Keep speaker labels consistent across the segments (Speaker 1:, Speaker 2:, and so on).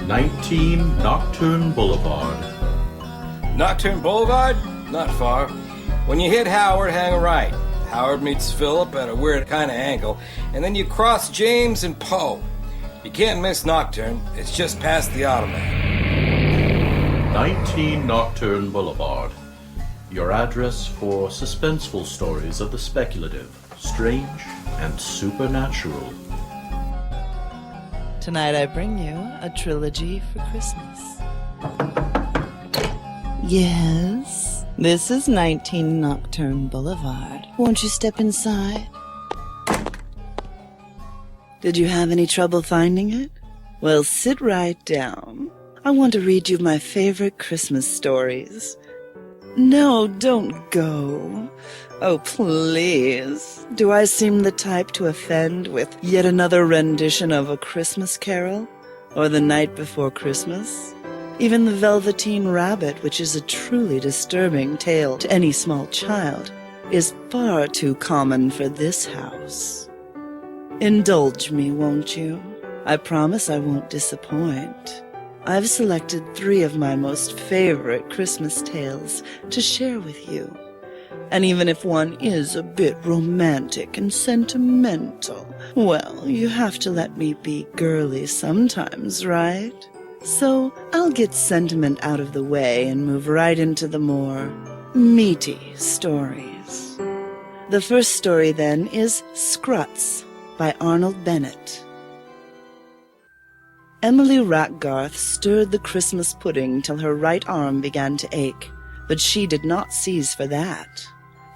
Speaker 1: 19 Nocturne Boulevard.
Speaker 2: Nocturne Boulevard? Not far. When you hit Howard, hang a right. Howard meets Phillip at a weird kind of angle, and then you cross James and Poe. You can't miss Nocturne. It's just past the Ottoman.
Speaker 1: 19 Nocturne Boulevard. Your address for suspenseful stories of the speculative, strange, and supernatural.
Speaker 3: Tonight I bring you a trilogy for Christmas. Yes, this is 19 Nocturne Boulevard. Won't you step inside? Did you have any trouble finding it? Well, sit right down. I want to read you my favorite Christmas stories. No, don't go. Oh, please. Do I seem the type to offend with yet another rendition of A Christmas Carol? Or The Night Before Christmas? Even The Velveteen Rabbit, which is a truly disturbing tale to any small child, is far too common for this house. Indulge me, won't you? I promise I won't disappoint. I've selected 3 of my most favorite Christmas tales to share with you. And even if one is a bit romantic and sentimental, well, you have to let me be girly sometimes, right? So I'll get sentiment out of the way and move right into the more meaty stories. The first story, then, is Scruts by Arnold Bennett. Emily Wrackgarth stirred the Christmas pudding till her right arm began to ache, but she did not cease for that.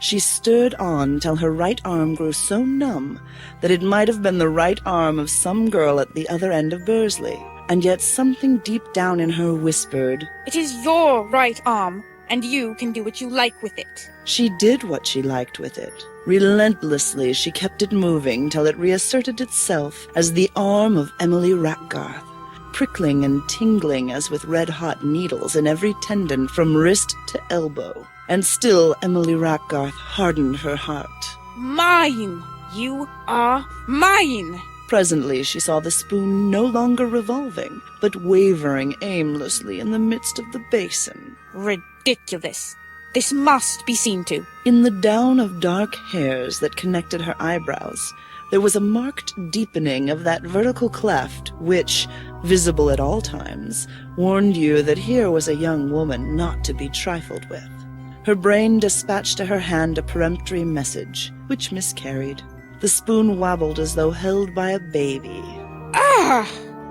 Speaker 3: She stirred on till her right arm grew so numb that it might have been the right arm of some girl at the other end of Bursley, and yet something deep down in her whispered,
Speaker 4: "It is your right arm, and you can do what you like with it."
Speaker 3: She did what she liked with it. Relentlessly she kept it moving till it reasserted itself as the arm of Emily Wrackgarth, prickling and tingling as with red-hot needles in every tendon from wrist to elbow. And still Emily Wrackgarth hardened her heart.
Speaker 4: Mine! You are mine!
Speaker 3: Presently she saw the spoon no longer revolving, but wavering aimlessly in the midst of the basin.
Speaker 4: Ridiculous. This must be seen to.
Speaker 3: In the down of dark hairs that connected her eyebrows, there was a marked deepening of that vertical cleft which, visible at all times, warned you that here was a young woman not to be trifled with. Her brain dispatched to her hand a peremptory message, which miscarried. The spoon wabbled as though held by a baby.
Speaker 4: Ah!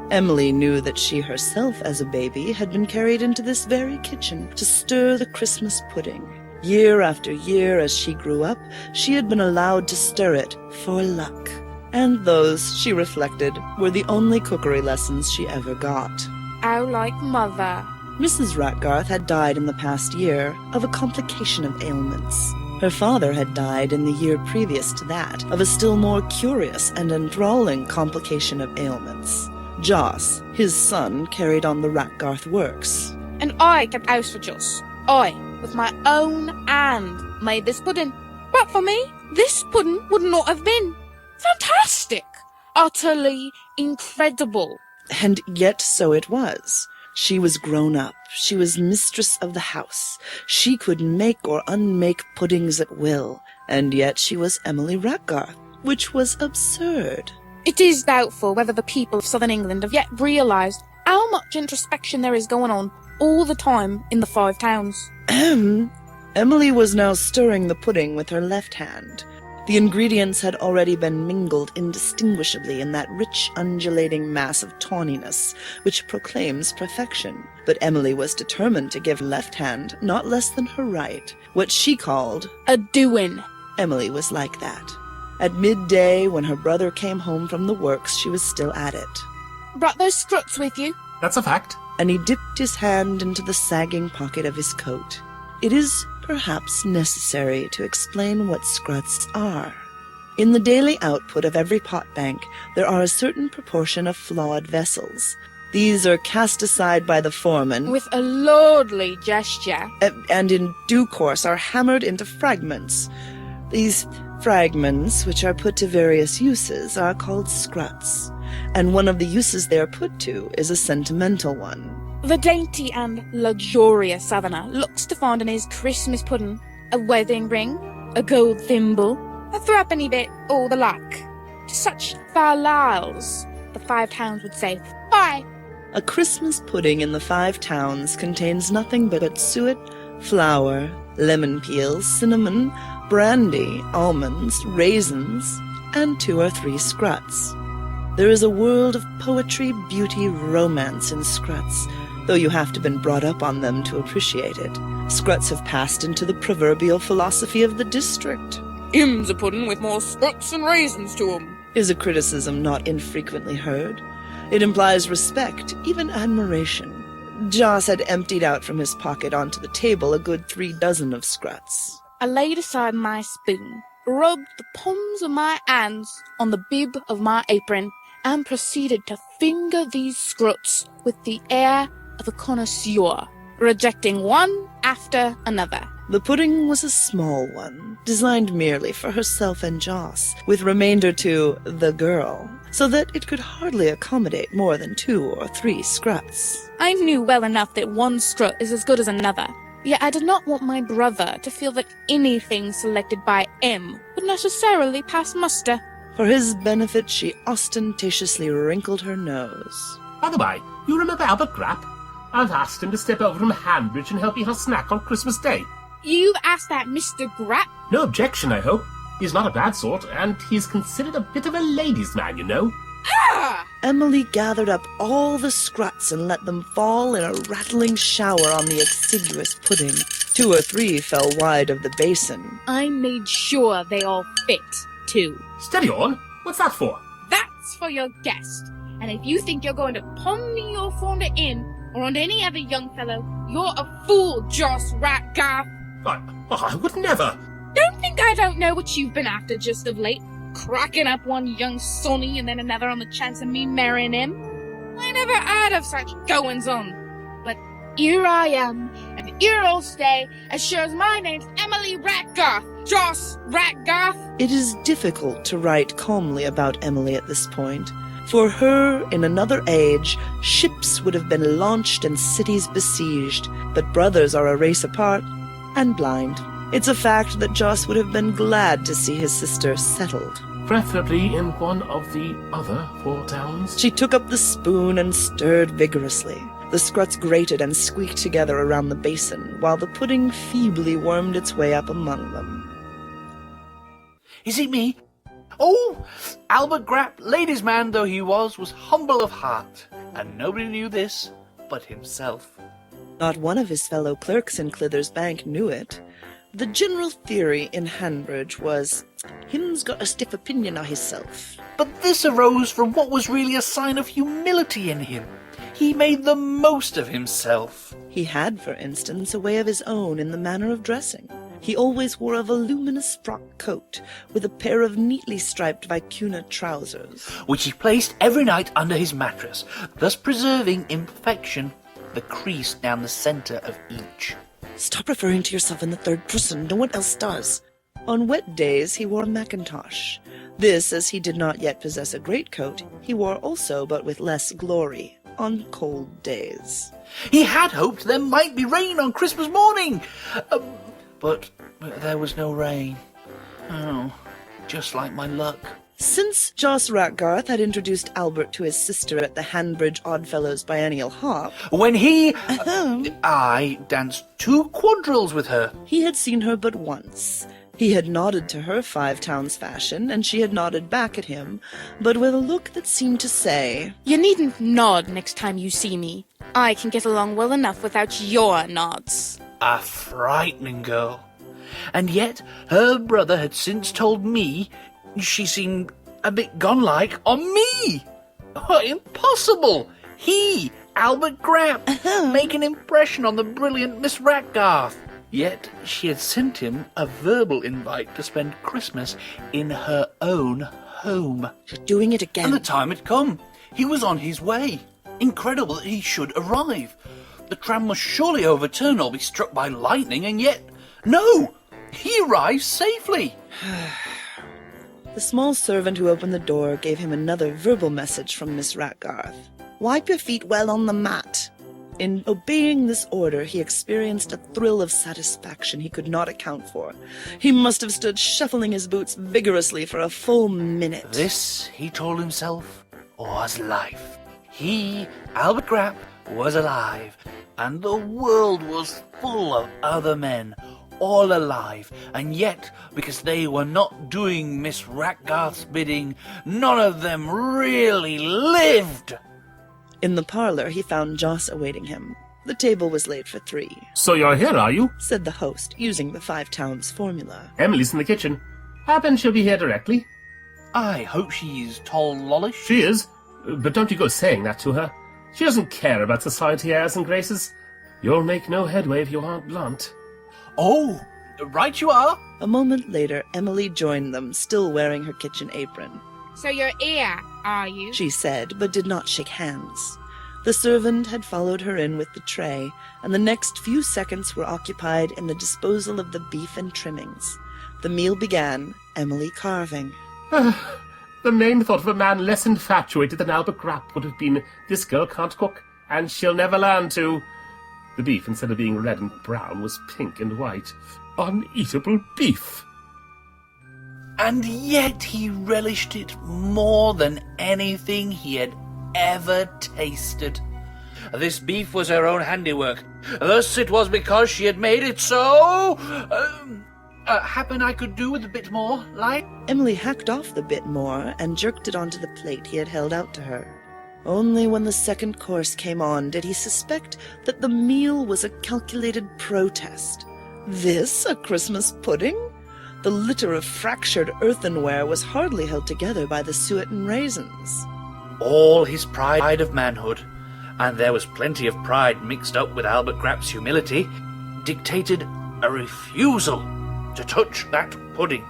Speaker 3: Emily knew that she herself, as a baby, had been carried into this very kitchen to stir the Christmas pudding. Year after year, as she grew up, she had been allowed to stir it for luck. And those, she reflected, were the only cookery lessons she ever got.
Speaker 4: How like Mother.
Speaker 3: Mrs. Wrackgarth had died in the past year of a complication of ailments. Her father had died in the year previous to that of a still more curious and enthralling complication of ailments. Joss, his son, carried on the Wrackgarth works.
Speaker 4: And I kept house for Joss. I, with my own hand, made this pudding. But for me, this pudding would not have been. Fantastic! Utterly incredible.
Speaker 3: And yet so it was. She was grown up. She was mistress of the house. She could make or unmake puddings at will. And yet she was Emily Wrackgarth, which was absurd.
Speaker 4: It is doubtful whether the people of southern England have yet realised how much introspection there is going on all the time in the 5 towns.
Speaker 3: Emily was now stirring the pudding with her left hand. The ingredients had already been mingled indistinguishably in that rich, undulating mass of tawniness which proclaims perfection. But Emily was determined to give her left hand, not less than her right, what she called
Speaker 4: a doing.
Speaker 3: Emily was like that. At midday, when her brother came home from the works, she was still at it.
Speaker 4: Brought those scruts with you?
Speaker 5: That's a fact.
Speaker 3: And he dipped his hand into the sagging pocket of his coat. It is perhaps necessary to explain what scruts are. In the daily output of every pot bank, there are a certain proportion of flawed vessels. These are cast aside by the foreman
Speaker 4: with a lordly gesture,
Speaker 3: and in due course are hammered into fragments. These fragments, which are put to various uses, are called scruts. and one of the uses they are put to is a sentimental one.
Speaker 4: The dainty and luxurious southerner looks to find in his Christmas pudding a wedding ring, a gold thimble, a threepenny bit, or the like. To such foul isles, the Five Towns would say, "Bye."
Speaker 3: A Christmas pudding in the Five Towns contains nothing but suet, flour, lemon peel, cinnamon, brandy, almonds, raisins, and 2 or 3 scruts. There is a world of poetry, beauty, romance in scruts, though you have to have been brought up on them to appreciate it. Scruts have passed into the proverbial philosophy of the district.
Speaker 4: "Him's a pudding with more scruts and raisins to 'em,"
Speaker 3: is a criticism not infrequently heard. It implies respect, even admiration. Joss had emptied out from his pocket onto the table a good 3 dozen of scruts.
Speaker 4: I laid aside my spoon, rubbed the palms of my hands on the bib of my apron, and proceeded to finger these scruts with the air of a connoisseur, rejecting one after another.
Speaker 3: The pudding was a small one, designed merely for herself and Joss, with remainder to the girl, so that it could hardly accommodate more than 2 or 3 scruts.
Speaker 4: I knew well enough that one scrut is as good as another, yet I did not want my brother to feel that anything selected by M would necessarily pass muster.
Speaker 3: For his benefit, she ostentatiously wrinkled her nose.
Speaker 5: By the way, you remember Albert Grapp? I've asked him to step over from Hanbridge and help eat a snack on Christmas Day.
Speaker 4: You've asked that Mr. Grapp?
Speaker 5: No objection, I hope. He's not a bad sort, and he's considered a bit of a ladies' man, you know.
Speaker 4: Ah!
Speaker 3: Emily gathered up all the scruts and let them fall in a rattling shower on the exiguous pudding. 2 or 3 fell wide of the basin.
Speaker 4: I made sure they all fit, too.
Speaker 5: Steady on. What's that for?
Speaker 4: That's for your guest. And if you think you're going to palm me or phone it in, or on any other young fellow, you're a fool, Joss Wrackgarth.
Speaker 5: I would never.
Speaker 4: Don't think I don't know what you've been after just of late. Cracking up one young sonny and then another on the chance of me marrying him. I never heard of such goings-on. But here I am, and here I'll stay, as sure as my name's Emily Wrackgarth. Joss Wrackgarth.
Speaker 3: It is difficult to write calmly about Emily at this point. For her, in another age, ships would have been launched and cities besieged, but brothers are a race apart and blind. It's a fact that Joss would have been glad to see his sister settled.
Speaker 5: Preferably in one of the other 4 towns.
Speaker 3: She took up the spoon and stirred vigorously. The scruts grated and squeaked together around the basin, while the pudding feebly wormed its way up among them.
Speaker 6: Is it me? Oh, Albert Grapp, ladies' man though he was humble of heart, and nobody knew this but himself.
Speaker 3: Not one of his fellow clerks in Clither's Bank knew it. The general theory in Hanbridge was, him's got a stiff opinion of hisself.
Speaker 6: But this arose from what was really a sign of humility in him. He made the most of himself.
Speaker 3: He had, for instance, a way of his own in the manner of dressing. He always wore a voluminous frock coat with a pair of neatly striped vicuna trousers,
Speaker 6: which he placed every night under his mattress, thus preserving in perfection the crease down the centre of each.
Speaker 3: Stop referring to yourself in the third person. No one else does. On wet days he wore a mackintosh. This, as he did not yet possess a greatcoat, he wore also, but with less glory, on cold days.
Speaker 6: He had hoped there might be rain on Christmas morning, but there was no rain. Oh, just like my luck.
Speaker 3: Since Joss Wrackgarth had introduced Albert to his sister at the Hanbridge Oddfellows Biennial Hop,
Speaker 6: when I danced 2 quadrilles with her.
Speaker 3: He had seen her but once. He had nodded to her 5 Towns fashion, and she had nodded back at him, but with a look that seemed to say,
Speaker 4: You needn't nod next time you see me. I can get along well enough without your nods.
Speaker 6: A frightening girl. And yet her brother had since told me she seemed a bit gone-like on me. Oh, impossible! He, Albert Grapp, make an impression on the brilliant Miss Wrackgarth. Yet she had sent him a verbal invite to spend Christmas in her own home.
Speaker 3: You're doing it again.
Speaker 6: And the time had come. He was on his way. Incredible that he should arrive. The tram must surely overturn or be struck by lightning, and yet, no! He arrived safely.
Speaker 3: The small servant who opened the door gave him another verbal message from Miss Wrackgarth. "Wipe your feet well on the mat." In obeying this order, he experienced a thrill of satisfaction he could not account for. He must have stood shuffling his boots vigorously for a full minute.
Speaker 6: This, he told himself, was life. He, Albert Grapp, was alive, and the world was full of other men, all alive, and yet, because they were not doing Miss Wrackgarth's bidding, none of them really lived.
Speaker 3: In the parlor, he found Joss awaiting him. The table was laid for 3,
Speaker 5: So you're here, are you?
Speaker 3: said the host, using the 5 Towns formula.
Speaker 5: Emily's in the kitchen. Happen she'll be here directly.
Speaker 6: I hope she's tall lollish.
Speaker 5: She is, but don't you go saying that to her. She doesn't care about society airs and graces. You'll make no headway if you aren't blunt.
Speaker 6: Oh, right you are.
Speaker 3: A moment later, Emily joined them, still wearing her kitchen apron.
Speaker 4: So you're here, are you?
Speaker 3: She said, but did not shake hands. The servant had followed her in with the tray, and the next few seconds were occupied in the disposal of the beef and trimmings. The meal began, Emily carving.
Speaker 5: The main thought of a man less infatuated than Albert Grapp would have been, this girl can't cook, and she'll never learn to. The beef, instead of being red and brown, was pink and white. Uneatable beef.
Speaker 6: And yet he relished it more than anything he had ever tasted. This beef was her own handiwork. Thus it was because she had made it so. Happen I could do with a bit more, like?
Speaker 3: Emily hacked off the bit more and jerked it onto the plate he had held out to her. Only when the second course came on did he suspect that the meal was a calculated protest. This a Christmas pudding? The litter of fractured earthenware was hardly held together by the suet and raisins.
Speaker 6: All his pride of manhood, and there was plenty of pride mixed up with Albert Grapp's humility, dictated a refusal to touch that pudding.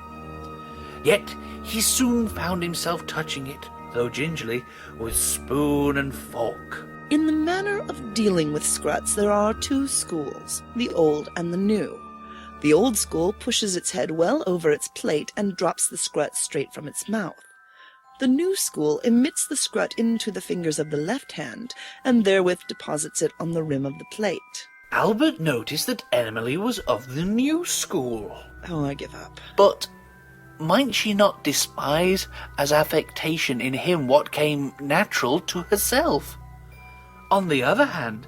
Speaker 6: Yet he soon found himself touching it, though gingerly, with spoon and fork.
Speaker 3: In the manner of dealing with scruts, there are 2 schools, the old and the new. The old school pushes its head well over its plate and drops the scrut straight from its mouth. The new school emits the scrut into the fingers of the left hand, and therewith deposits it on the rim of the plate.
Speaker 6: Albert noticed that Emily was of the new school.
Speaker 3: Oh, I give up.
Speaker 6: But might she not despise as affectation in him what came natural to herself? On the other hand,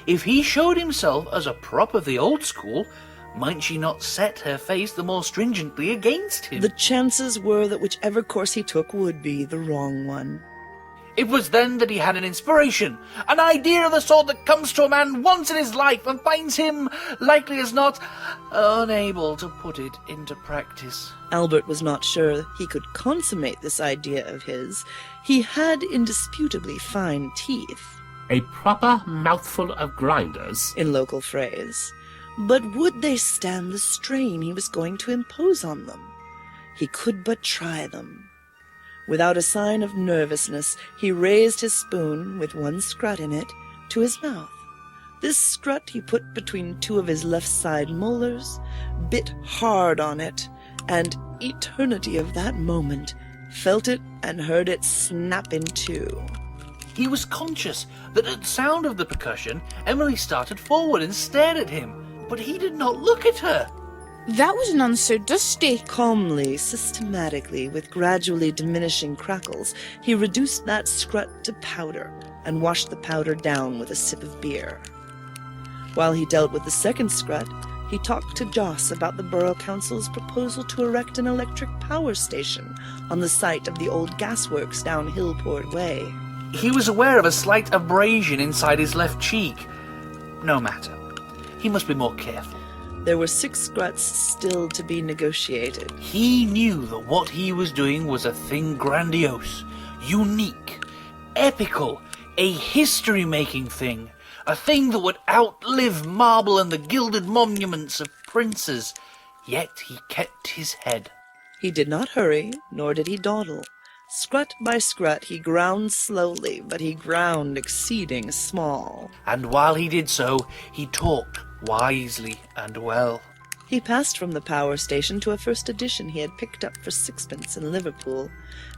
Speaker 6: if he showed himself as a prop of the old school, might she not set her face the more stringently against him?
Speaker 3: The chances were that whichever course he took would be the wrong one.
Speaker 6: It was then that he had an inspiration, an idea of the sort that comes to a man once in his life and finds him, likely as not, unable to put it into practice.
Speaker 3: Albert was not sure he could consummate this idea of his. He had indisputably fine teeth,
Speaker 5: A proper mouthful of grinders.
Speaker 3: in local phrase. But would they stand the strain he was going to impose on them? He could but try them. Without a sign of nervousness, he raised his spoon, with 1 scrut in it, to his mouth. This scrut he put between 2 of his left side molars, bit hard on it, and, eternity of that moment, felt it and heard it snap in 2.
Speaker 6: He was conscious that at sound of the percussion, Emily started forward and stared at him, but he did not look at her.
Speaker 4: That was none so dusty.
Speaker 3: Calmly, systematically, with gradually diminishing crackles, he reduced that scrut to powder and washed the powder down with a sip of beer. While he dealt with the second scrut, he talked to Joss about the Borough Council's proposal to erect an electric power station on the site of the old gasworks down Hillport Way.
Speaker 6: He was aware of a slight abrasion inside his left cheek. No matter. He must be more careful.
Speaker 3: There were 6 scruts still to be negotiated.
Speaker 6: He knew that what he was doing was a thing grandiose, unique, epical, a history-making thing, a thing that would outlive marble and the gilded monuments of princes. Yet he kept his head.
Speaker 3: He did not hurry, nor did he dawdle. Scrut by scrut he ground slowly, but he ground exceeding small.
Speaker 6: And while he did so, he talked wisely and well.
Speaker 3: He passed from the power station to a first edition he had picked up for sixpence in Liverpool,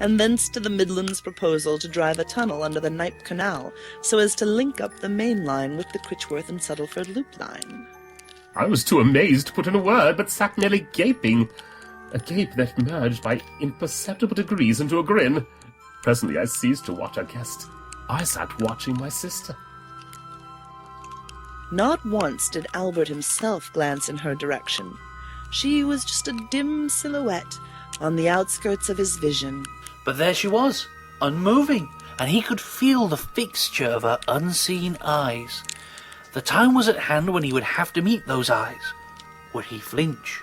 Speaker 3: and thence to the Midlands proposal to drive a tunnel under the Knype Canal so as to link up the main line with the Critchworth and Settleford loop line.
Speaker 5: I was too amazed to put in a word, but sat nearly gaping. A gape that merged by imperceptible degrees into a grin. Presently I ceased to watch our guest. I sat watching my sister.
Speaker 3: Not once did Albert himself glance in her direction. She was just a dim silhouette on the outskirts of his vision.
Speaker 6: But there she was, unmoving, and he could feel the fixture of her unseen eyes. The time was at hand when he would have to meet those eyes. Would he flinch?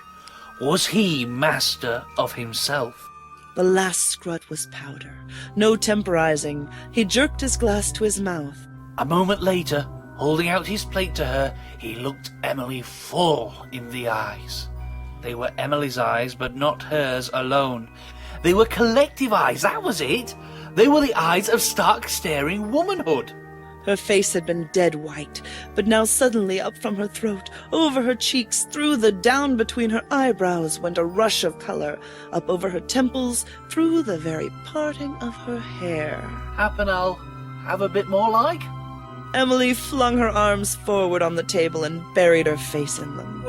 Speaker 6: Was he master of himself?
Speaker 3: The last scrut was powder. No temporizing. He jerked his glass to his mouth.
Speaker 6: A moment later, holding out his plate to her, he looked Emily full in the eyes. They were Emily's eyes, but not hers alone. They were collective eyes, that was it. They were the eyes of stark, staring womanhood.
Speaker 3: Her face had been dead white, but now suddenly up from her throat, over her cheeks, through the down between her eyebrows went a rush of color, up over her temples, through the very parting of her hair.
Speaker 6: Happen I'll have a bit more like?
Speaker 3: Emily flung her arms forward on the table and buried her face in them.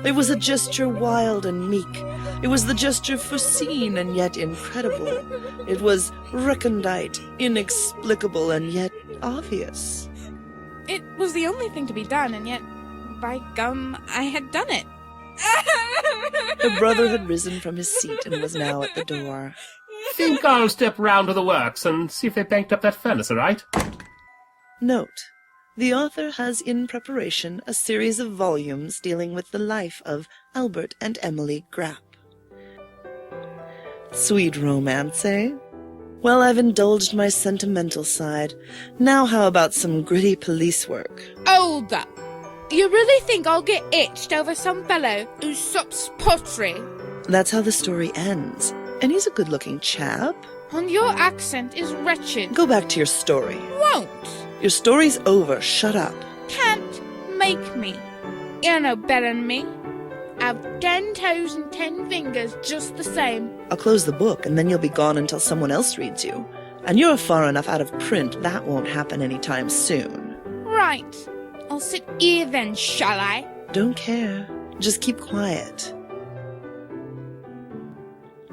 Speaker 3: It was a gesture wild and meek. It was the gesture foreseen and yet incredible. It was recondite, inexplicable, and yet obvious.
Speaker 4: It was the only thing to be done, and yet, by gum, I had done it.
Speaker 3: Her brother had risen from his seat and was now at the door.
Speaker 5: Think I'll step round to the works and see if they banked up that furnace, all right?
Speaker 3: Note: the author has in preparation a series of volumes dealing with the life of Albert and Emily Grapp. Sweet romance, eh? Well, I've indulged my sentimental side. Now how about some gritty police work?
Speaker 4: Hold up. You really think I'll get itched over some fellow who sups pottery?
Speaker 3: That's how the story ends. And he's a good-looking chap.
Speaker 4: And your accent is wretched.
Speaker 3: Go back to your story.
Speaker 4: Won't.
Speaker 3: Your story's over. Shut up.
Speaker 4: Can't make me. You know better than me. I've 10 toes and 10 fingers just the same.
Speaker 3: I'll close the book, and then you'll be gone until someone else reads you. And you're far enough out of print, that won't happen anytime soon.
Speaker 4: Right. I'll sit here then, shall I?
Speaker 3: Don't care. Just keep quiet.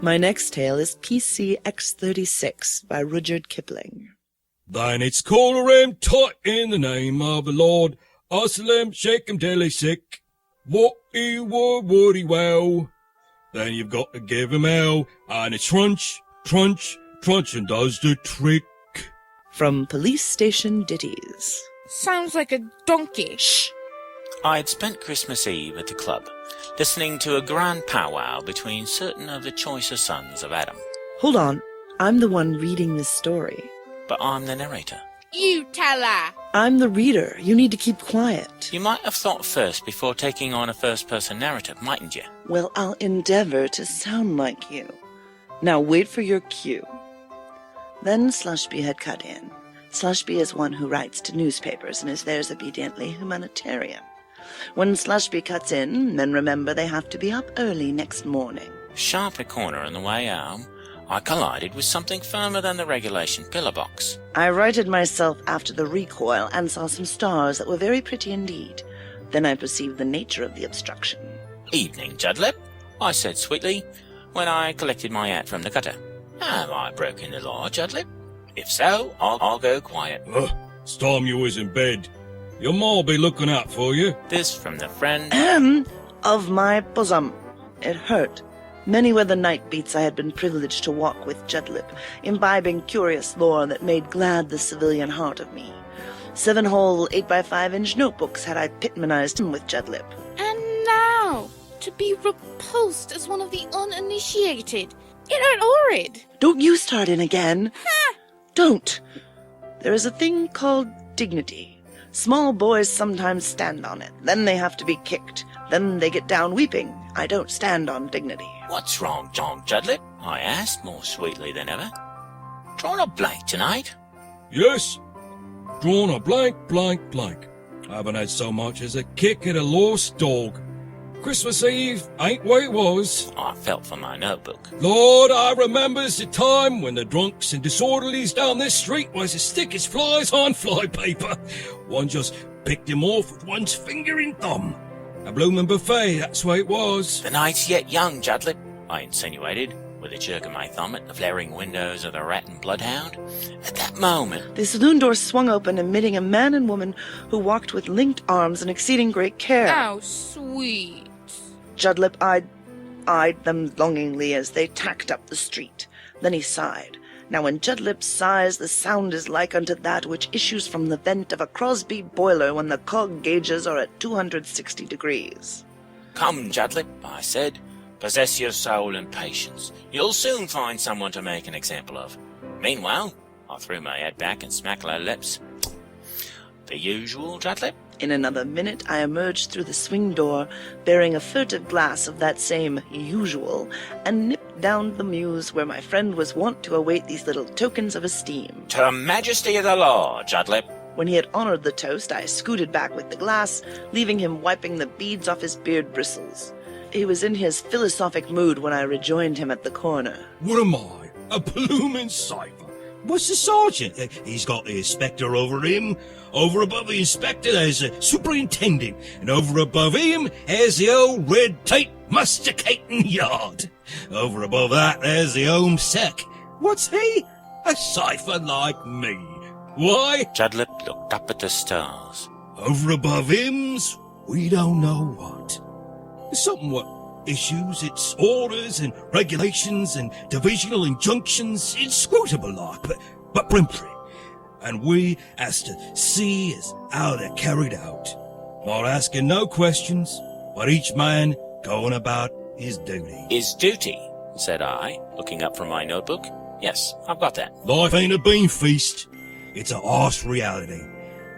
Speaker 3: My next tale is PC X36 by Rudyard Kipling.
Speaker 7: Then it's call him tight in the name of the Lord. Hustle him, shake him till he's sick. What he would he well. Then you've got to give him hell, and it's crunch, crunch, crunch, and does the trick.
Speaker 3: From Police Station Ditties.
Speaker 4: Sounds like a donkey.
Speaker 3: Shh!
Speaker 8: I'd spent Christmas Eve at the club, listening to a grand powwow between certain of the choicer sons of Adam.
Speaker 3: Hold on. I'm the one reading this story.
Speaker 8: But I'm the narrator.
Speaker 4: You tell her.
Speaker 3: I'm the reader. You need to keep quiet.
Speaker 8: You might have thought first before taking on a first-person narrative, mightn't you?
Speaker 3: Well, I'll endeavor to sound like you. Now wait for your cue. Then Slushby had cut in. Slushby is one who writes to newspapers and is theirs obediently humanitarian. When Slushby cuts in, men remember they have to be up early next morning.
Speaker 8: Sharp a corner on the way home, I collided with something firmer than the regulation pillar box.
Speaker 3: I righted myself after the recoil and saw some stars that were very pretty indeed. Then I perceived the nature of the obstruction.
Speaker 8: Evening, Judlip, I said sweetly, when I collected my hat from the gutter. Have I broken the law, Judlip? If so, I'll go quiet.
Speaker 7: It's time you was in bed. Your ma'll be looking out for you.
Speaker 8: This from the friend
Speaker 3: Of my bosom. It hurt. Many were the night beats I had been privileged to walk with Judlip, imbibing curious lore that made glad the civilian heart of me. 7 whole 8x5-inch notebooks had I pitmanized him with Judlip.
Speaker 4: And now, to be repulsed as one of the uninitiated. It hurt horrid.
Speaker 3: Don't you start in again. Don't. There is a thing called dignity. Small boys sometimes stand on it. Then they have to be kicked. Then they get down weeping. I don't stand on dignity.
Speaker 8: What's wrong, John Judlip? I asked more sweetly than ever. Drawn a blank tonight?
Speaker 7: Yes. Drawn a blank, blank, blank. I haven't had so much as a kick at a lost dog. Christmas Eve ain't what it was.
Speaker 8: I felt for my notebook.
Speaker 7: Lord, I remembers the time when the drunks and disorderlies down this street was as thick as flies on flypaper. One just picked him off with one's finger and thumb. A bloomin' buffet, that's what it was.
Speaker 8: The night's yet young, Judlip, I insinuated, with a jerk of my thumb at the flaring windows of the Rat and Bloodhound. At that moment,
Speaker 3: The saloon door swung open, admitting a man and woman who walked with linked arms and exceeding great care.
Speaker 4: How sweet.
Speaker 3: Judlip eyed them longingly as they tacked up the street. Then he sighed. Now when Judlip sighs, the sound is like unto that which issues from the vent of a Crosby boiler when the cog gauges are at 260 degrees.
Speaker 8: come, Judlip, I said. Possess your soul and patience. You'll soon find someone to make an example of. Meanwhile, I threw my head back and smacked her lips. The usual, Judlip?
Speaker 3: In another minute I emerged through the swing door, bearing a furtive glass of that same usual, and nipped down the mews where my friend was wont to await these little tokens of esteem.
Speaker 8: To her majesty of the law, Judlip.
Speaker 3: When he had honored the toast, I scooted back with the glass, leaving him wiping the beads off his beard bristles. He was in his philosophic mood when I rejoined him at the corner.
Speaker 7: What am I? A bloomin' cipher.
Speaker 9: What's the sergeant? He's got the inspector over him. Over above the inspector there's a superintendent. And over above him there's the old red tape masticating yard. Over above that there's the home sec. What's he? A cipher like me. Why?
Speaker 8: Judlip looked up at the stars.
Speaker 9: Over above him's we don't know what. Something what issues its orders and regulations and divisional injunctions inscrutable like, but brimply. And we has to see as how they're carried out. Not asking no questions, but each man going about his duty.
Speaker 8: His duty, said I, looking up from my notebook. Yes, I've got that.
Speaker 9: Life ain't a bean feast. It's a harsh reality.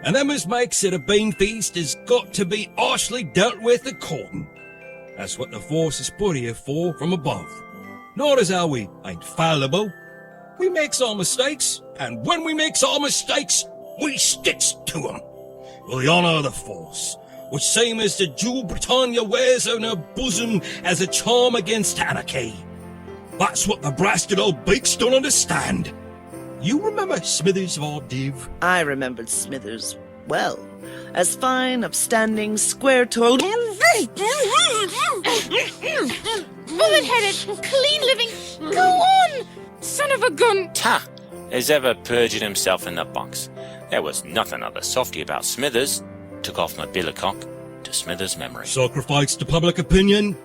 Speaker 9: And them as makes it a bean feast has got to be harshly dealt with according. That's what the force is put here for from above. Not as how we ain't fallible. We makes our mistakes, and when we makes our mistakes, we sticks to 'em. For the honour of the force, which same as the jewel Britannia wears on her bosom as a charm against anarchy. That's what the blasted old beaks don't understand. You remember Smithers of our div?
Speaker 3: I remembered Smithers well. As fine, upstanding, square-toed,
Speaker 4: Bullet-headed, clean-living, go on, son of a gun.
Speaker 8: Ta! As ever perjured himself in the box. There was nothing of the softy about Smithers. Took off my billycock to Smithers' memory.
Speaker 9: Sacrifice to public opinion?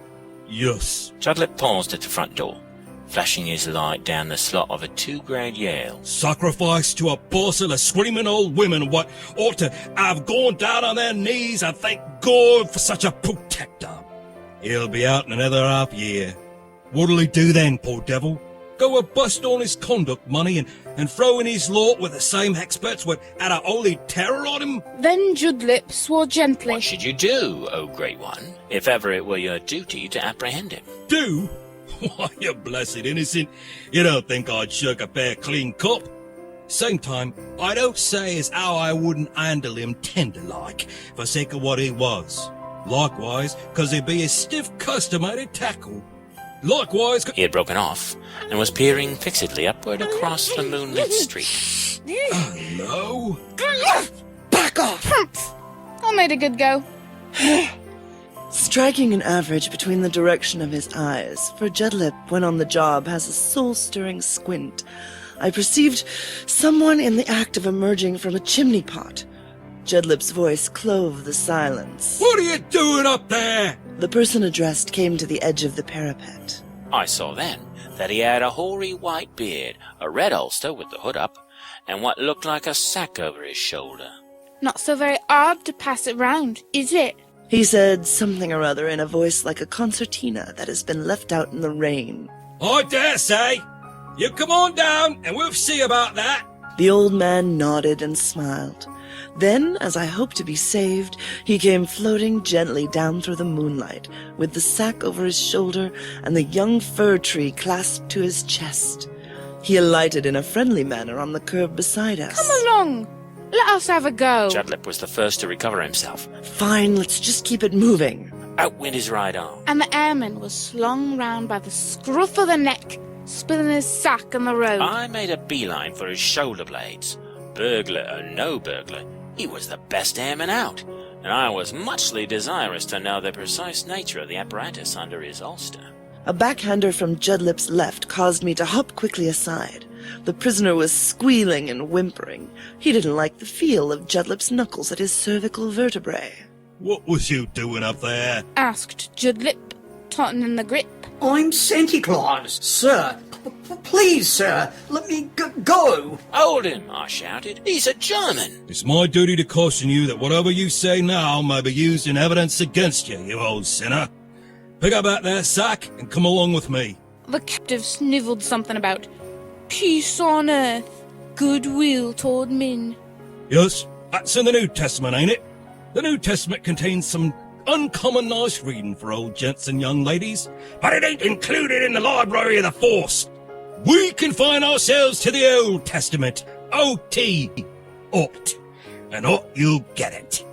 Speaker 9: Yes.
Speaker 8: Judlip paused at the front door, flashing his light down the slot of a 2-grade Yale.
Speaker 9: Sacrifice to a parcel of screaming old women what ought to have gone down on their knees and thank God for such a protector. He'll be out in another half year. What'll he do then, poor devil? Go a bust on his conduct money and throw in his lot with the same experts what had a holy terror on him?
Speaker 4: Then Judlip swore gently.
Speaker 8: What should you do, O Great One, if ever it were your duty to apprehend him?
Speaker 9: Do? Why, you blessed innocent. You don't think I'd shirk a fair clean cop? Same time, I don't say as how I wouldn't handle him tender-like, for sake of what he was. Likewise, 'cause he'd be a stiff customated tackle. Likewise,
Speaker 8: He had broken off, and was peering fixedly upward across the moonlit street.
Speaker 9: hello?
Speaker 3: back off!
Speaker 4: I made a good go.
Speaker 3: Striking an average between the direction of his eyes, for Judlip, when on the job, has a soul-stirring squint, I perceived someone in the act of emerging from a chimney pot. Judlip's voice clove the silence.
Speaker 9: What are you doing up there?
Speaker 3: The person addressed came to the edge of the parapet.
Speaker 8: I saw then that he had a hoary white beard, a red ulster with the hood up, and what looked like a sack over his shoulder.
Speaker 4: Not so very odd to pass it round, is it?
Speaker 3: He said something or other in a voice like a concertina that has been left out in the rain.
Speaker 9: I dare say. You come on down and we'll see about that.
Speaker 3: The old man nodded and smiled. Then, as I hoped to be saved, he came floating gently down through the moonlight, with the sack over his shoulder and the young fir tree clasped to his chest. He alighted in a friendly manner on the curb beside us.
Speaker 4: Come along. Let us have a go.
Speaker 8: Judlip was the first to recover himself.
Speaker 3: Fine, let's just keep it moving.
Speaker 8: out went his right arm.
Speaker 4: And the airman was slung round by the scruff of the neck, spilling his sack on the road.
Speaker 8: I made a beeline for his shoulder blades. Burglar or no burglar, he was the best airman out, and I was muchly desirous to know the precise nature of the apparatus under his ulster.
Speaker 3: A backhander from Judlip's left caused me to hop quickly aside. The prisoner was squealing and whimpering. He didn't like the feel of Judlip's knuckles at his cervical vertebrae.
Speaker 9: What was you doing up there?
Speaker 4: Asked Judlip, tightening the grip.
Speaker 10: I'm Santa Claus, sir. Please, sir, let me go.
Speaker 8: Hold him, I shouted. He's a German.
Speaker 9: It's my duty to caution you that whatever you say now may be used in evidence against you, you old sinner. Pick up that there sack and come along with me.
Speaker 4: The captive snivelled something about peace on earth, goodwill toward men.
Speaker 9: Yes, that's in the New Testament, ain't it? The New Testament contains some uncommon nice reading for old gents and young ladies, but it ain't included in the library of the force. We confine ourselves to the Old Testament, O.T. Ought, and ought you'll get it.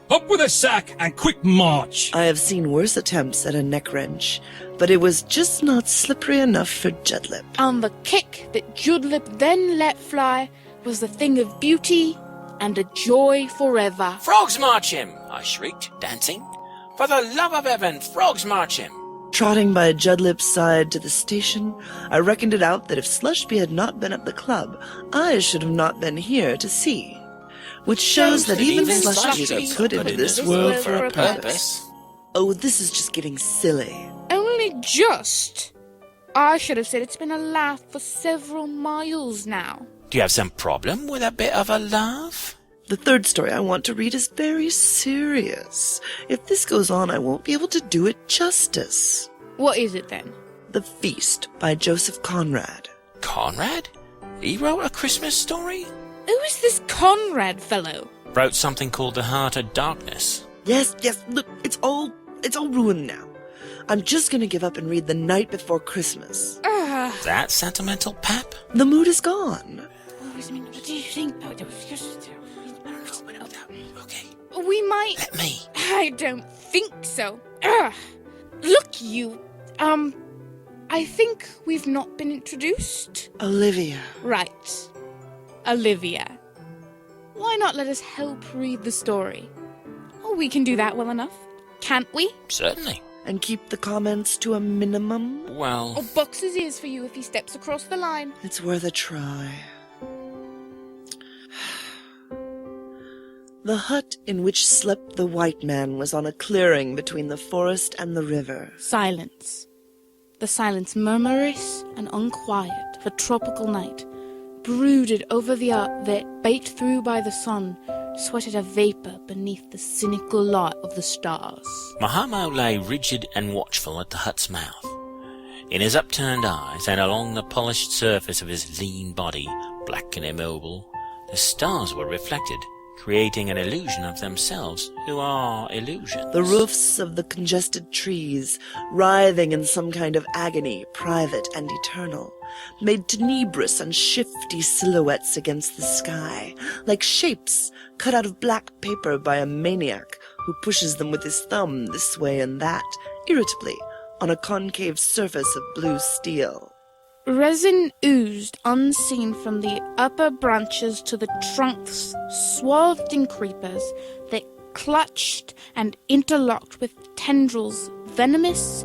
Speaker 9: Up with a sack and quick march.
Speaker 3: I have seen worse attempts at a neck wrench, but it was just not slippery enough for Judlip.
Speaker 4: And the kick that Judlip then let fly was a thing of beauty and a joy forever.
Speaker 8: Frogs march him, I shrieked, dancing. For the love of heaven, frogs march him.
Speaker 3: Trotting by Judlip's side to the station, I reckoned it out that if Slushby had not been at the club, I should have not been here to see. Which shows that even Slushies are put into this world for a purpose. Oh, this is just getting silly.
Speaker 4: Only just. I should have said it's been a laugh for several miles now.
Speaker 8: Do you have some problem with a bit of a laugh?
Speaker 3: The third story I want to read is very serious. If this goes on, I won't be able to do it justice.
Speaker 4: What is it then?
Speaker 3: The Feast by Joseph Conrad.
Speaker 8: Conrad? He wrote a Christmas story?
Speaker 4: Who is this Conrad fellow?
Speaker 8: Wrote something called The Heart of Darkness.
Speaker 3: Yes, look, it's all ruined now. I'm just gonna give up and read The Night Before Christmas.
Speaker 8: That sentimental pap?
Speaker 3: The mood is gone.
Speaker 4: What do you think?
Speaker 8: Okay.
Speaker 4: We might...
Speaker 8: Let me.
Speaker 4: I don't think so. Look, you... I think we've not been introduced.
Speaker 3: Olivia.
Speaker 4: Right. Olivia. Why not let us help read the story? Oh, we can do that well enough, can't we?
Speaker 8: Certainly.
Speaker 3: And keep the comments to a minimum?
Speaker 8: Well...
Speaker 4: Or box his ears for you if he steps across the line.
Speaker 3: It's worth a try. The hut in which slept the white man was on a clearing between the forest and the river.
Speaker 4: Silence. The silence murmurous and unquiet of a tropical night brooded over the earth that, baked through by the sun, sweated a vapor beneath the cynical light of the stars.
Speaker 8: Mahamo lay rigid and watchful at the hut's mouth. In his upturned eyes and along the polished surface of his lean body, black and immobile, the stars were reflected, creating an illusion of themselves, who are illusions.
Speaker 3: The roofs of the congested trees, writhing in some kind of agony, private and eternal, made tenebrous and shifty silhouettes against the sky, like shapes cut out of black paper by a maniac who pushes them with his thumb this way and that, irritably, on a concave surface of blue steel.
Speaker 4: Resin oozed unseen from the upper branches to the trunks swathed in creepers that clutched and interlocked with tendrils venomous,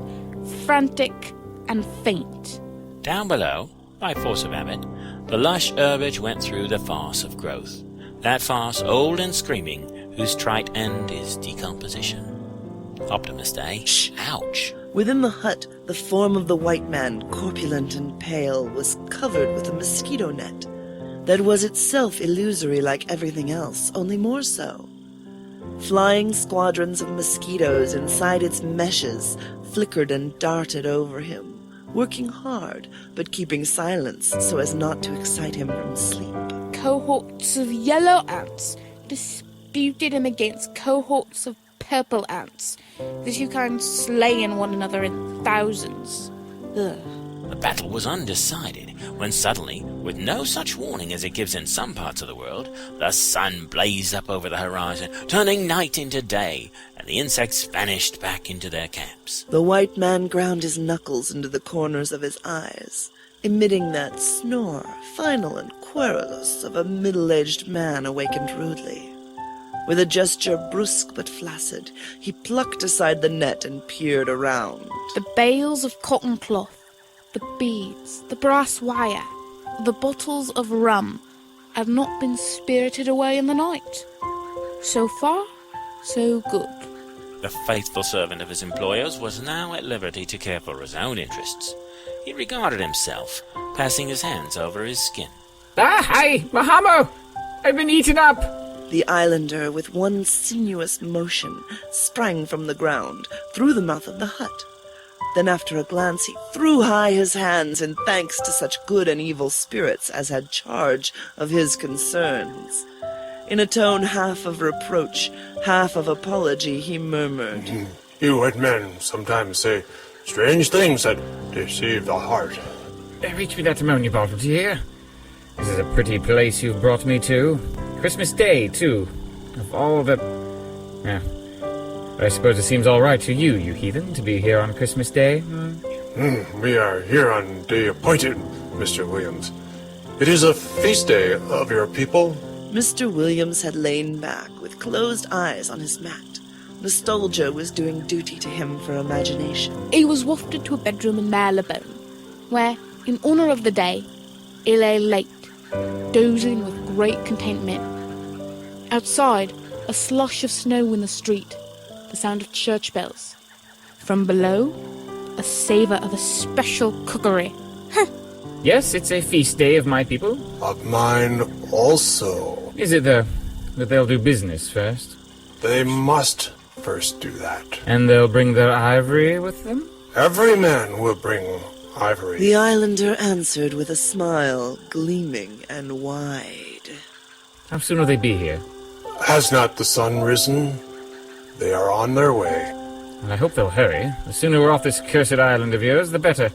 Speaker 4: frantic, and faint.
Speaker 8: Down below, by force of habit, the lush herbage went through the farce of growth, that farce old and screaming, whose trite end is decomposition. Optimist, eh?
Speaker 3: Shh.
Speaker 8: Ouch.
Speaker 3: Within the hut, the form of the white man, corpulent and pale, was covered with a mosquito net that was itself illusory like everything else, only more so. Flying squadrons of mosquitoes inside its meshes flickered and darted over him, working hard, but keeping silence so as not to excite him from sleep.
Speaker 4: Cohorts of yellow ants disputed him against cohorts of purple ants, the two kinds slaying one another in thousands. Ugh.
Speaker 8: The battle was undecided, when suddenly, with no such warning as it gives in some parts of the world, the sun blazed up over the horizon, turning night into day, and and the insects vanished back into their camps.
Speaker 3: The white man ground his knuckles into the corners of his eyes, emitting that snore, final and querulous, of a middle-aged man awakened rudely. With a gesture brusque but flaccid, he plucked aside the net and peered around.
Speaker 4: The bales of cotton cloth, the beads, the brass wire, the bottles of rum had not been spirited away in the night. So far, so good.
Speaker 8: The faithful servant of his employers was now at liberty to care for his own interests. He regarded himself, passing his hands over his skin.
Speaker 11: Ah, hi, Mahamo! I've been eaten up!
Speaker 3: The islander, with one sinuous motion, sprang from the ground, through the mouth of the hut. Then after a glance he threw high his hands in thanks to such good and evil spirits as had charge of his concerns. In a tone half of reproach, half of apology, he murmured,
Speaker 12: You white men sometimes say strange things that deceive the heart.
Speaker 11: Reach me that ammonia bottle, do you hear? This is a pretty place you've brought me to. Christmas Day, too. Of all the... Yeah. I suppose it seems all right to you, you heathen, to be here on Christmas Day?
Speaker 12: We are here on day appointed, Mr. Williams. It is a feast day of your people.
Speaker 3: Mr. Williams had lain back with closed eyes on his mat. Nostalgia was doing duty to him for imagination.
Speaker 4: He was wafted to a bedroom in Marylebone, where, in honour of the day, he lay late, dozing with great contentment. Outside, a slush of snow in the street, the sound of church bells. From below, a savour of a special cookery.
Speaker 11: Yes, it's a feast day of my people.
Speaker 12: Of mine also.
Speaker 11: Is it, though? But they'll do business first.
Speaker 12: They must first do that.
Speaker 11: And they'll bring their ivory with them?
Speaker 12: Every man will bring ivory.
Speaker 3: The islander answered with a smile, gleaming and wide.
Speaker 11: How soon will they be here?
Speaker 12: Has not the sun risen? They are on their way.
Speaker 11: And I hope they'll hurry. The sooner we're off this cursed island of yours, the better.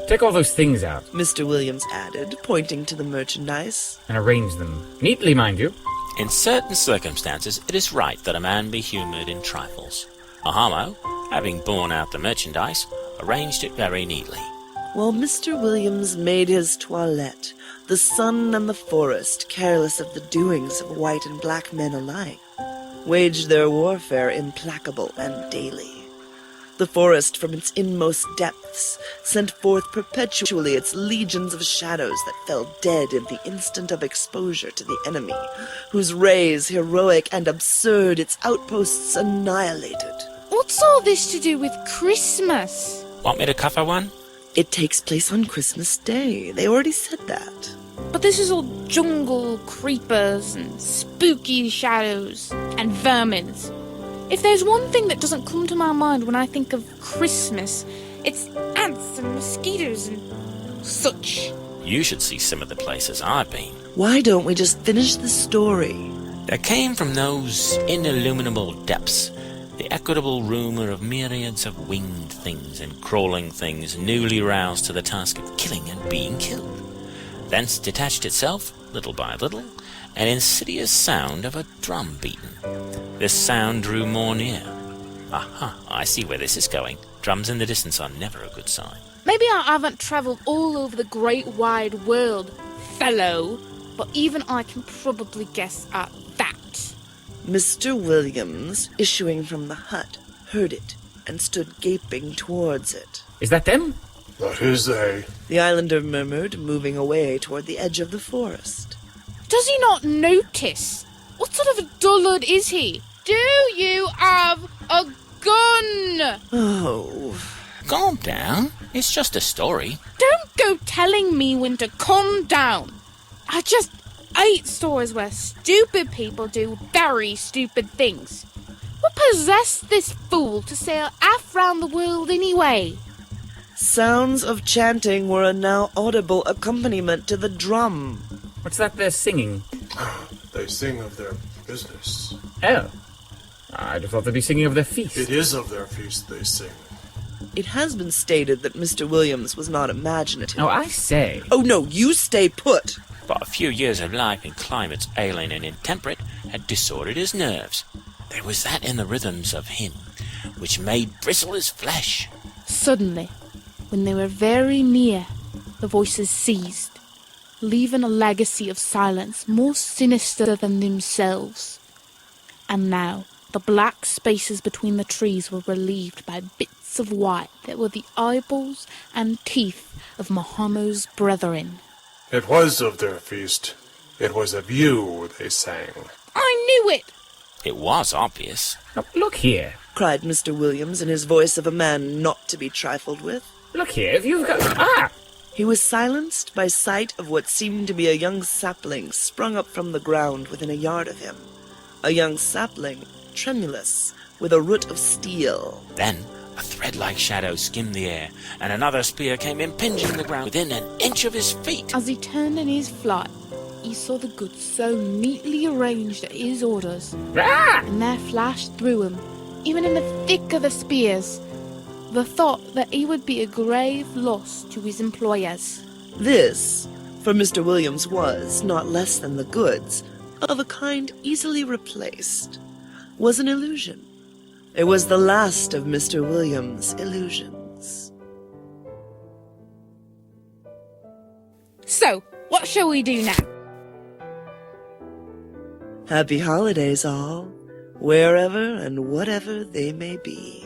Speaker 11: Take all those things out.
Speaker 3: Mr. Williams added, pointing to the merchandise.
Speaker 11: And arrange them. Neatly, mind you.
Speaker 8: In certain circumstances, it is right that a man be humoured in trifles. Mahamo, having borne out the merchandise, arranged it very neatly.
Speaker 3: While Mr. Williams made his toilette, the sun and the forest, careless of the doings of white and black men alike, waged their warfare implacable and daily. The forest from its inmost depths sent forth perpetually its legions of shadows that fell dead in the instant of exposure to the enemy, whose rays, heroic and absurd, its outposts annihilated.
Speaker 4: What's all this to do with Christmas?
Speaker 8: Want me to cover one?
Speaker 3: It takes place on Christmas Day. They already said that.
Speaker 4: But this is all jungle creepers and spooky shadows and vermins. If there's one thing that doesn't come to my mind when I think of Christmas, it's ants and mosquitoes and such.
Speaker 8: You should see some of the places I've been.
Speaker 3: Why don't we just finish the story?
Speaker 8: There came from those inilluminable depths the equitable rumour of myriads of winged things and crawling things newly roused to the task of killing and being killed. Thence detached itself, little by little, an insidious sound of a drum beaten. This sound drew more near. Aha, I see where this is going. Drums in the distance are never a good sign.
Speaker 4: Maybe I haven't travelled all over the great wide world, fellow, but even I can probably guess at that.
Speaker 3: Mr. Williams, issuing from the hut, heard it and stood gaping towards it.
Speaker 11: Is that them?
Speaker 12: That is they.
Speaker 3: The islander murmured, moving away toward the edge of the forest.
Speaker 4: Does he not notice? What sort of a dullard is he? Do you have a gun?
Speaker 3: Oh.
Speaker 8: Calm down. It's just a story.
Speaker 4: Don't go telling me when to calm down. I just hate stories where stupid people do very stupid things. What possessed this fool to sail half round the world anyway?
Speaker 3: Sounds of chanting were a now audible accompaniment to the drum.
Speaker 11: What's that they're singing?
Speaker 12: They sing of their business.
Speaker 11: Oh. I'd have thought they'd be singing of their feast.
Speaker 12: It is of their feast they sing.
Speaker 3: It has been stated that Mr. Williams was not imaginative.
Speaker 11: Oh, I say.
Speaker 3: Oh, no, you stay put.
Speaker 8: But a few years of life in climates alien and intemperate had disordered his nerves. There was that in the rhythms of him which made bristle his flesh.
Speaker 4: Suddenly, when they were very near, the voices ceased, leaving a legacy of silence more sinister than themselves. And now, the black spaces between the trees were relieved by bits of white that were the eyeballs and teeth of Mahamo's brethren.
Speaker 12: It was of their feast. It was of you they sang.
Speaker 4: I knew it!
Speaker 8: It was obvious.
Speaker 11: Look here.
Speaker 3: Cried Mr. Williams in his voice of a man not to be trifled with.
Speaker 11: Look here, if you've got... Ah!
Speaker 3: He was silenced by sight of what seemed to be a young sapling sprung up from the ground within a yard of him. A young sapling, tremulous, with a root of steel.
Speaker 8: Then a thread-like shadow skimmed the air, and another spear came impinging the ground within an inch of his feet.
Speaker 4: As he turned in his flight, he saw the goods so neatly arranged at his orders, and there flashed through him, even in the thick of the spears, the thought that he would be a grave loss to his employers.
Speaker 3: This, for Mr. Williams, was, not less than the goods, of a kind easily replaced, was an illusion. It was the last of Mr. Williams' illusions.
Speaker 4: So, what shall we do now?
Speaker 3: Happy holidays all, wherever and whatever they may be.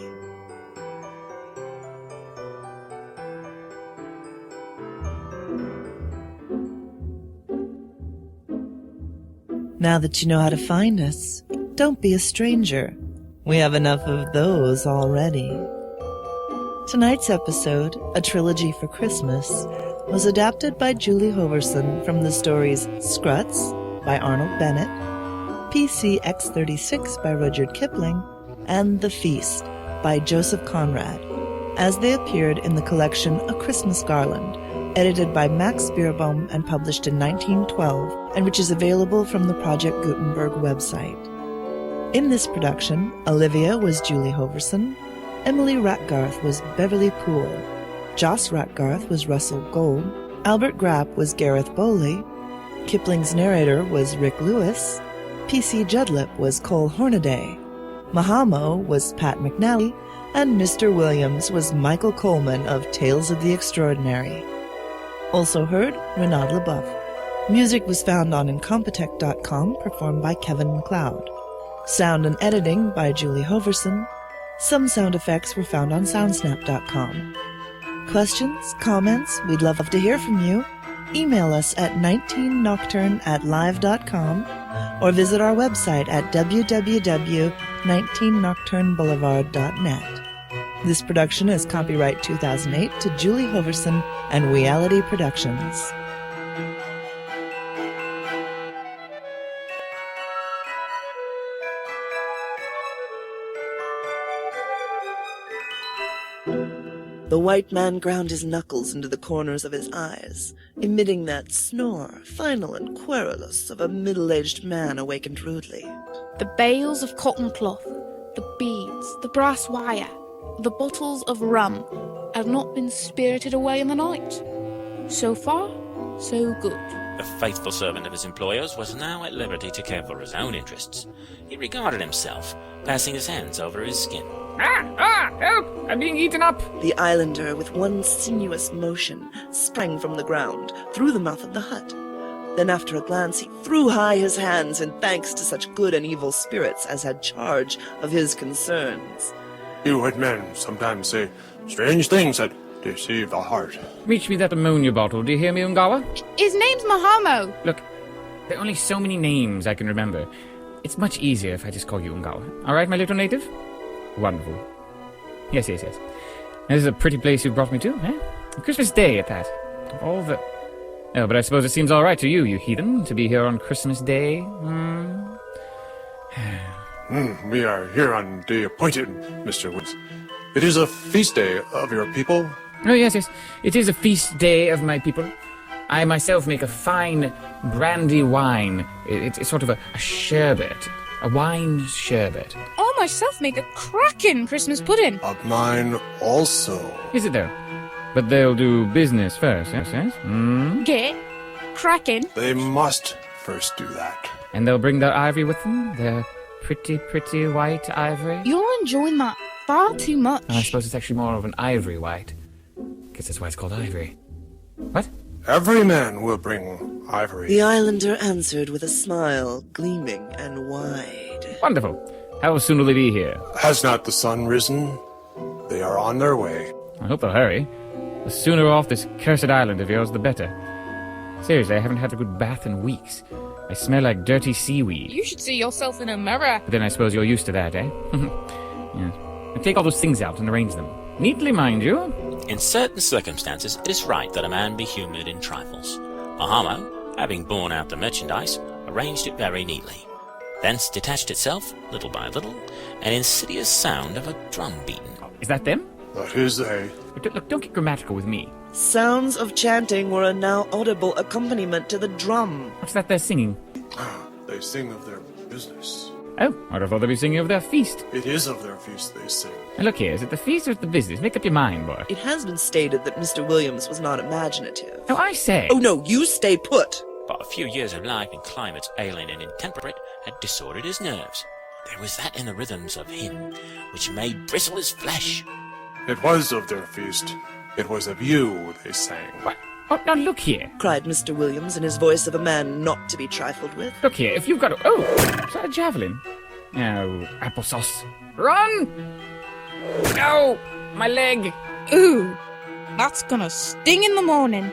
Speaker 3: Now that you know how to find us, don't be a stranger. We have enough of those already. Tonight's episode, A Trilogy for Christmas, was adapted by Julie Hoverson from the stories Struts by Arnold Bennett, PC X36 by Rudyard Kipling, and The Feast by Joseph Conrad, as they appeared in the collection A Christmas Garland, edited by Max Beerbohm and published in 1912, and which is available from the Project Gutenberg website. In this production, Olivia was Julie Hoverson, Emily Wrackgarth was Beverly Poole, Joss Wrackgarth was Russell Gold, Albert Grapp was Gareth Bowley, Kipling's narrator was Rick Lewis, PC Judlip was Cole Hornaday, Mahamo was Pat McNally, and Mr. Williams was Michael Coleman of Tales of the Extraordinary. Also heard, Renaud LeBoeuf. Music was found on Incompetech.com, performed by Kevin MacLeod. Sound and editing by Julie Hoverson. Some sound effects were found on Soundsnap.com. Questions, comments, we'd love to hear from you. Email us at 19nocturne@live.com or visit our website at www.19nocturneboulevard.net. This production is copyright 2008 to Julie Hoverson and Reality Productions. The white man ground his knuckles into the corners of his eyes, emitting that snore, final and querulous, of a middle-aged man awakened rudely.
Speaker 4: The bales of cotton cloth, the beads, the brass wire, the bottles of rum had not been spirited away in the night. So far, so good.
Speaker 8: The faithful servant of his employers was now at liberty to care for his own interests. He regarded himself, passing his hands over his skin.
Speaker 11: Help! I'm being eaten up!
Speaker 3: The islander, with one sinuous motion, sprang from the ground, through the mouth of the hut. Then after a glance he threw high his hands in thanks to such good and evil spirits as had charge of his concerns.
Speaker 12: You white men sometimes say strange things that deceive the heart.
Speaker 11: Reach me that ammonia bottle, do you hear me, Ungawa?
Speaker 4: His name's Mahamo.
Speaker 11: Look, there are only so many names I can remember. It's much easier if I just call you Ungawa. All right, my little native? Wonderful. Yes. This is a pretty place you've brought me to, eh? Christmas Day at that. Of all the... Oh, but I suppose it seems all right to you, you heathen, to be here on Christmas Day.
Speaker 12: We are here on day appointed, Mr. Woods. It is a feast day of your people.
Speaker 11: Oh, yes. It is a feast day of my people. I myself make a fine brandy wine. It's sort of a sherbet. A wine sherbet.
Speaker 4: I myself make a cracking Christmas pudding.
Speaker 12: Of mine also.
Speaker 11: Is it though? But they'll do business first, yes?
Speaker 4: Get cracking.
Speaker 12: They must first do that.
Speaker 11: And they'll bring their ivory with them? Their pretty, pretty white ivory?
Speaker 4: You're enjoying that far too much.
Speaker 11: I suppose it's actually more of an ivory white. Guess that's why it's called ivory. What?
Speaker 12: Every man will bring ivory.
Speaker 3: The islander answered with a smile, gleaming and wide.
Speaker 11: Wonderful. How soon will they be here?
Speaker 12: Has not the sun risen? They are on their way.
Speaker 11: I hope they'll hurry. The sooner off this cursed island of yours, the better. Seriously, I haven't had a good bath in weeks. I smell like dirty seaweed.
Speaker 4: You should see yourself in a mirror.
Speaker 11: But then I suppose you're used to that, eh? Yes. And take all those things out and arrange them. Neatly, mind you.
Speaker 8: In certain circumstances, it is right that a man be humoured in trifles. Mahamo, having borne out the merchandise, arranged it very neatly. Thence detached itself, little by little, an insidious sound of a drum beaten.
Speaker 11: Is that them?
Speaker 12: That is they.
Speaker 11: Look, don't get grammatical with me.
Speaker 3: Sounds of chanting were a now audible accompaniment to the drum.
Speaker 11: What's that they're singing?
Speaker 12: They sing of their business.
Speaker 11: Oh, I'd have thought they'd be singing of their feast.
Speaker 12: It is of their feast they sing.
Speaker 11: Now look here, is it the feast or the business? Make up your mind, boy.
Speaker 3: It has been stated that Mr. Williams was not imaginative.
Speaker 11: Oh, I say.
Speaker 3: Oh no, you stay put.
Speaker 8: But a few years of life in climates alien and intemperate had disordered his nerves. There was that in the rhythms of him which made bristle his flesh.
Speaker 12: It was of their feast. It was of you they sang.
Speaker 11: What? Oh, now look here.
Speaker 3: Cried Mr. Williams in his voice of a man not to be trifled with.
Speaker 11: Look here, if you've got a... Oh, is that a javelin? Oh, applesauce. Run! Ow! My leg!
Speaker 4: Ooh, that's gonna sting in the morning.